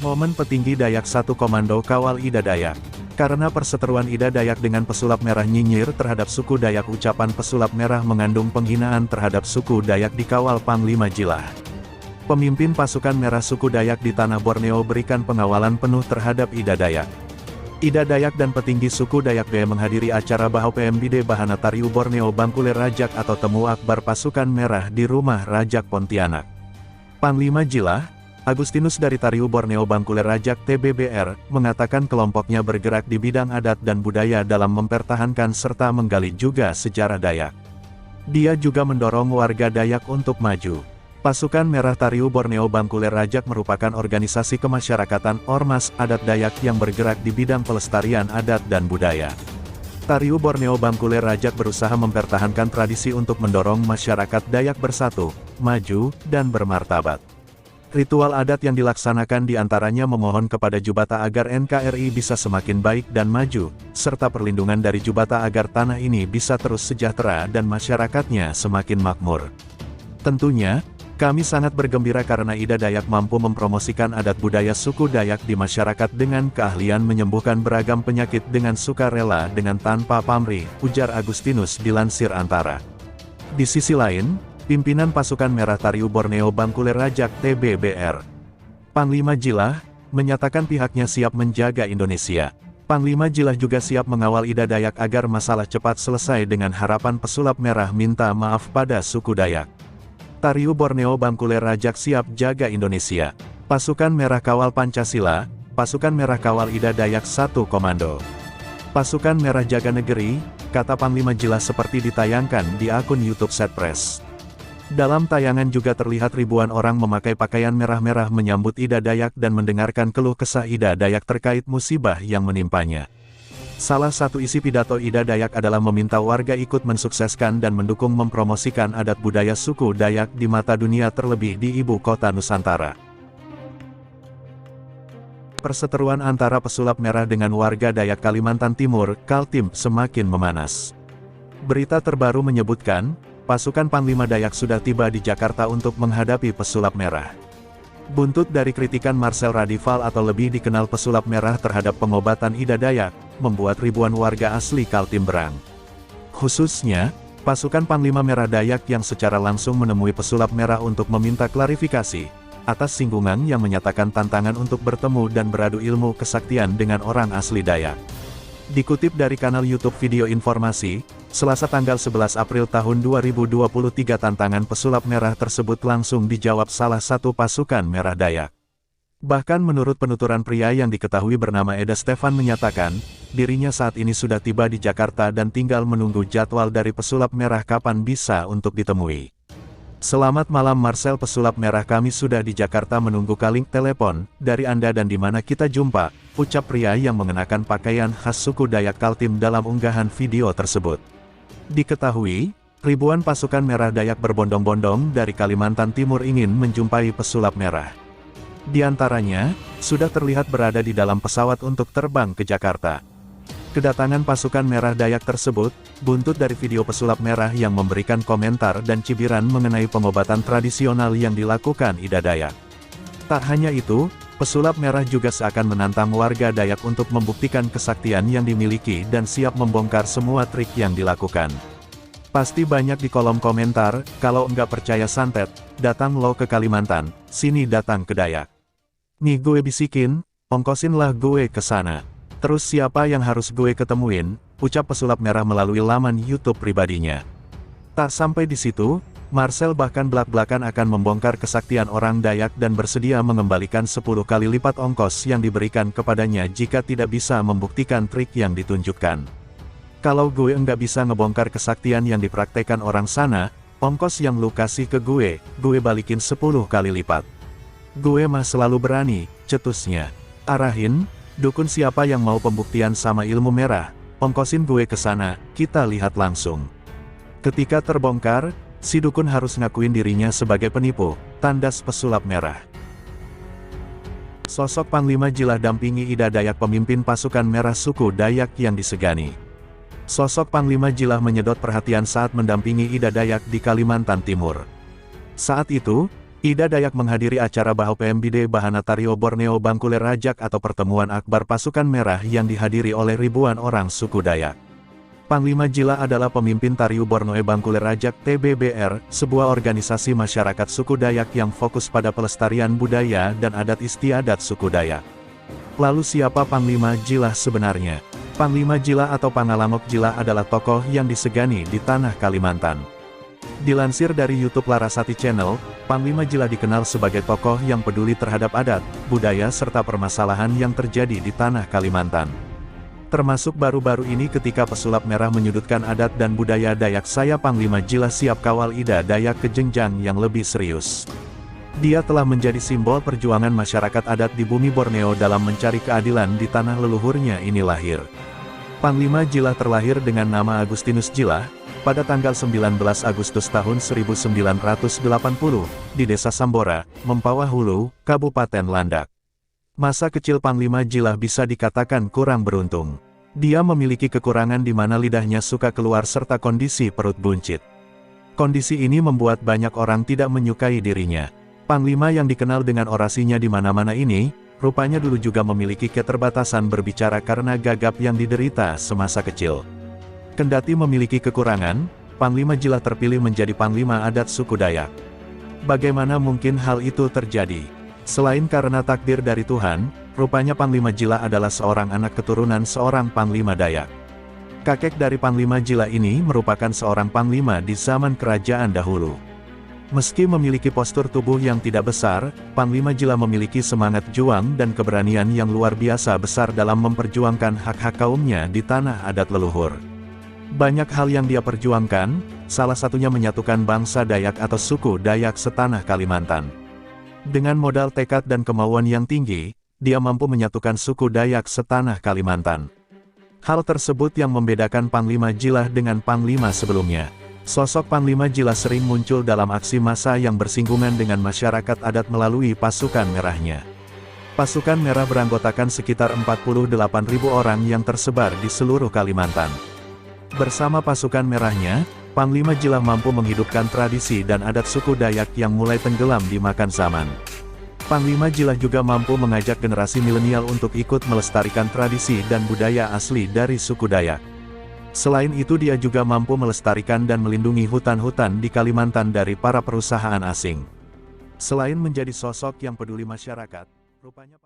Momen petinggi Dayak 1 Komando Kawal Ida Dayak. Karena perseteruan Ida Dayak dengan pesulap merah nyinyir terhadap suku Dayak, ucapan pesulap merah mengandung penghinaan terhadap suku Dayak dikawal Panglima Jilah. Pemimpin pasukan merah suku Dayak di tanah Borneo berikan pengawalan penuh terhadap Ida Dayak. Ida Dayak dan petinggi suku Dayak B menghadiri acara Bahau PMBD Bahana Tariu Borneo Bangkuler Rajak atau Temu Akbar Pasukan Merah di Rumah Rajak Pontianak. Panglima Jilah, Agustinus dari Tariu Borneo Bangkuler Rajak TBBR, mengatakan kelompoknya bergerak di bidang adat dan budaya dalam mempertahankan serta menggali juga sejarah Dayak. Dia juga mendorong warga Dayak untuk maju. Pasukan Merah Tariu Borneo Bangkuler Rajak merupakan organisasi kemasyarakatan ormas adat Dayak yang bergerak di bidang pelestarian adat dan budaya. Tariu Borneo Bangkuler Rajak berusaha mempertahankan tradisi untuk mendorong masyarakat Dayak bersatu, maju, dan bermartabat. Ritual adat yang dilaksanakan diantaranya memohon kepada Jubata agar NKRI bisa semakin baik dan maju, serta perlindungan dari Jubata agar tanah ini bisa terus sejahtera dan masyarakatnya semakin makmur. Tentunya, kami sangat bergembira karena Ida Dayak mampu mempromosikan adat budaya suku Dayak di masyarakat dengan keahlian menyembuhkan beragam penyakit dengan sukarela dengan tanpa pamrih, ujar Agustinus dilansir Antara. Di sisi lain, pimpinan pasukan Merah Tariu Borneo Bangkuler Rajak TBBR, Panglima Jilah, menyatakan pihaknya siap menjaga Indonesia. Panglima Jilah juga siap mengawal Ida Dayak agar masalah cepat selesai dengan harapan pesulap merah minta maaf pada suku Dayak. Tariu Borneo Bangkuler Rajak siap jaga Indonesia. Pasukan Merah Kawal Pancasila, Pasukan Merah Kawal Ida Dayak 1 Komando. Pasukan Merah Jaga Negeri, kata Panglima Jilah seperti ditayangkan di akun YouTube Setpress. Dalam tayangan juga terlihat ribuan orang memakai pakaian merah-merah menyambut Ida Dayak dan mendengarkan keluh kesah Ida Dayak terkait musibah yang menimpanya. Salah satu isi pidato Ida Dayak adalah meminta warga ikut mensukseskan dan mendukung mempromosikan adat budaya suku Dayak di mata dunia terlebih di ibu kota Nusantara. Perseteruan antara pesulap merah dengan warga Dayak Kalimantan Timur, Kaltim, semakin memanas. Berita terbaru menyebutkan, pasukan Panglima Dayak sudah tiba di Jakarta untuk menghadapi pesulap merah. Buntut dari kritikan Marcel Radival atau lebih dikenal pesulap merah terhadap pengobatan Ida Dayak, membuat ribuan warga asli Kaltim berang. Khususnya, pasukan Panglima Merah Dayak yang secara langsung menemui pesulap merah untuk meminta klarifikasi atas singgungan yang menyatakan tantangan untuk bertemu dan beradu ilmu kesaktian dengan orang asli Dayak. Dikutip dari kanal YouTube Video Informasi, Selasa tanggal 11 April tahun 2023 tantangan pesulap merah tersebut langsung dijawab salah satu pasukan Merah Dayak. Bahkan menurut penuturan pria yang diketahui bernama Eda Stefan menyatakan, dirinya saat ini sudah tiba di Jakarta dan tinggal menunggu jadwal dari pesulap merah kapan bisa untuk ditemui. Selamat malam Marcel, pesulap merah kami sudah di Jakarta menunggu kaling telepon dari Anda dan di mana kita jumpa, ucap pria yang mengenakan pakaian khas suku Dayak Kaltim dalam unggahan video tersebut. Diketahui, ribuan pasukan Merah Dayak berbondong-bondong dari Kalimantan Timur ingin menjumpai pesulap merah. Di antaranya, sudah terlihat berada di dalam pesawat untuk terbang ke Jakarta. Kedatangan pasukan Merah Dayak tersebut, buntut dari video pesulap merah yang memberikan komentar dan cibiran mengenai pengobatan tradisional yang dilakukan Ida Dayak. Tak hanya itu, pesulap merah juga seakan menantang warga Dayak untuk membuktikan kesaktian yang dimiliki dan siap membongkar semua trik yang dilakukan. Pasti banyak di kolom komentar, kalau enggak percaya santet, datang lo ke Kalimantan, sini datang ke Dayak. Nih gue bisikin, ongkosin lah gue ke sana. Terus siapa yang harus gue ketemuin, ucap pesulap merah melalui laman YouTube pribadinya. Tak sampai di situ, Marcel bahkan belak-belakan akan membongkar kesaktian orang Dayak dan bersedia mengembalikan 10 kali lipat ongkos yang diberikan kepadanya jika tidak bisa membuktikan trik yang ditunjukkan. Kalau gue enggak bisa ngebongkar kesaktian yang dipraktekkan orang sana, ongkos yang lu kasih ke gue balikin 10 kali lipat. Gue mah selalu berani, cetusnya. Arahin, dukun siapa yang mau pembuktian sama ilmu merah, ongkosin gue ke sana, kita lihat langsung. Ketika terbongkar, si dukun harus ngakuin dirinya sebagai penipu, tandas pesulap merah. Sosok Panglima Jilah dampingi Ida Dayak, pemimpin pasukan merah suku Dayak yang disegani. Sosok Panglima Jilah menyedot perhatian saat mendampingi Ida Dayak di Kalimantan Timur. Saat itu, Ida Dayak menghadiri acara Baho PMBD Bahanatario Borneo Bangkuler Rajak atau Pertemuan Akbar Pasukan Merah yang dihadiri oleh ribuan orang suku Dayak. Panglima Jila adalah pemimpin Tariu Borneo Bangkuler Rajak TBBR, sebuah organisasi masyarakat suku Dayak yang fokus pada pelestarian budaya dan adat istiadat suku Dayak. Lalu siapa Panglima Jila sebenarnya? Panglima Jila atau Pangalamok Jila adalah tokoh yang disegani di tanah Kalimantan. Dilansir dari YouTube Larasati Channel, Panglima Jila dikenal sebagai tokoh yang peduli terhadap adat, budaya serta permasalahan yang terjadi di tanah Kalimantan. Termasuk baru-baru ini ketika pesulap merah menyudutkan adat dan budaya Dayak, saya Panglima Jila siap kawal Ida Dayak ke jenjang yang lebih serius. Dia telah menjadi simbol perjuangan masyarakat adat di bumi Borneo dalam mencari keadilan di tanah leluhurnya ini lahir. Panglima Jila terlahir dengan nama Agustinus Jila, pada tanggal 19 Agustus tahun 1980, di Desa Sambora, Mempawah Hulu, Kabupaten Landak. Masa kecil Panglima Jila bisa dikatakan kurang beruntung. Dia memiliki kekurangan di mana lidahnya suka keluar serta kondisi perut buncit. Kondisi ini membuat banyak orang tidak menyukai dirinya. Panglima yang dikenal dengan orasinya di mana-mana ini, rupanya dulu juga memiliki keterbatasan berbicara karena gagap yang diderita semasa kecil. Kendati memiliki kekurangan, Panglima Jila terpilih menjadi Panglima Adat suku Dayak. Bagaimana mungkin hal itu terjadi? Selain karena takdir dari Tuhan, rupanya Panglima Jila adalah seorang anak keturunan seorang Panglima Dayak. Kakek dari Panglima Jila ini merupakan seorang Panglima di zaman kerajaan dahulu. Meski memiliki postur tubuh yang tidak besar, Panglima Jila memiliki semangat juang dan keberanian yang luar biasa besar dalam memperjuangkan hak-hak kaumnya di tanah adat leluhur. Banyak hal yang dia perjuangkan, salah satunya menyatukan bangsa Dayak atau suku Dayak setanah Kalimantan. Dengan modal tekad dan kemauan yang tinggi, dia mampu menyatukan suku Dayak setanah Kalimantan. Hal tersebut yang membedakan Panglima Jila dengan Panglima sebelumnya. Sosok Panglima Jila sering muncul dalam aksi massa yang bersinggungan dengan masyarakat adat melalui pasukan merahnya. Pasukan merah beranggotakan sekitar 48.000 orang yang tersebar di seluruh Kalimantan. Bersama pasukan merahnya, Panglima Jila mampu menghidupkan tradisi dan adat suku Dayak yang mulai tenggelam dimakan zaman. Panglima Jila juga mampu mengajak generasi milenial untuk ikut melestarikan tradisi dan budaya asli dari suku Dayak. Selain itu dia juga mampu melestarikan dan melindungi hutan-hutan di Kalimantan dari para perusahaan asing. Selain menjadi sosok yang peduli masyarakat, rupanya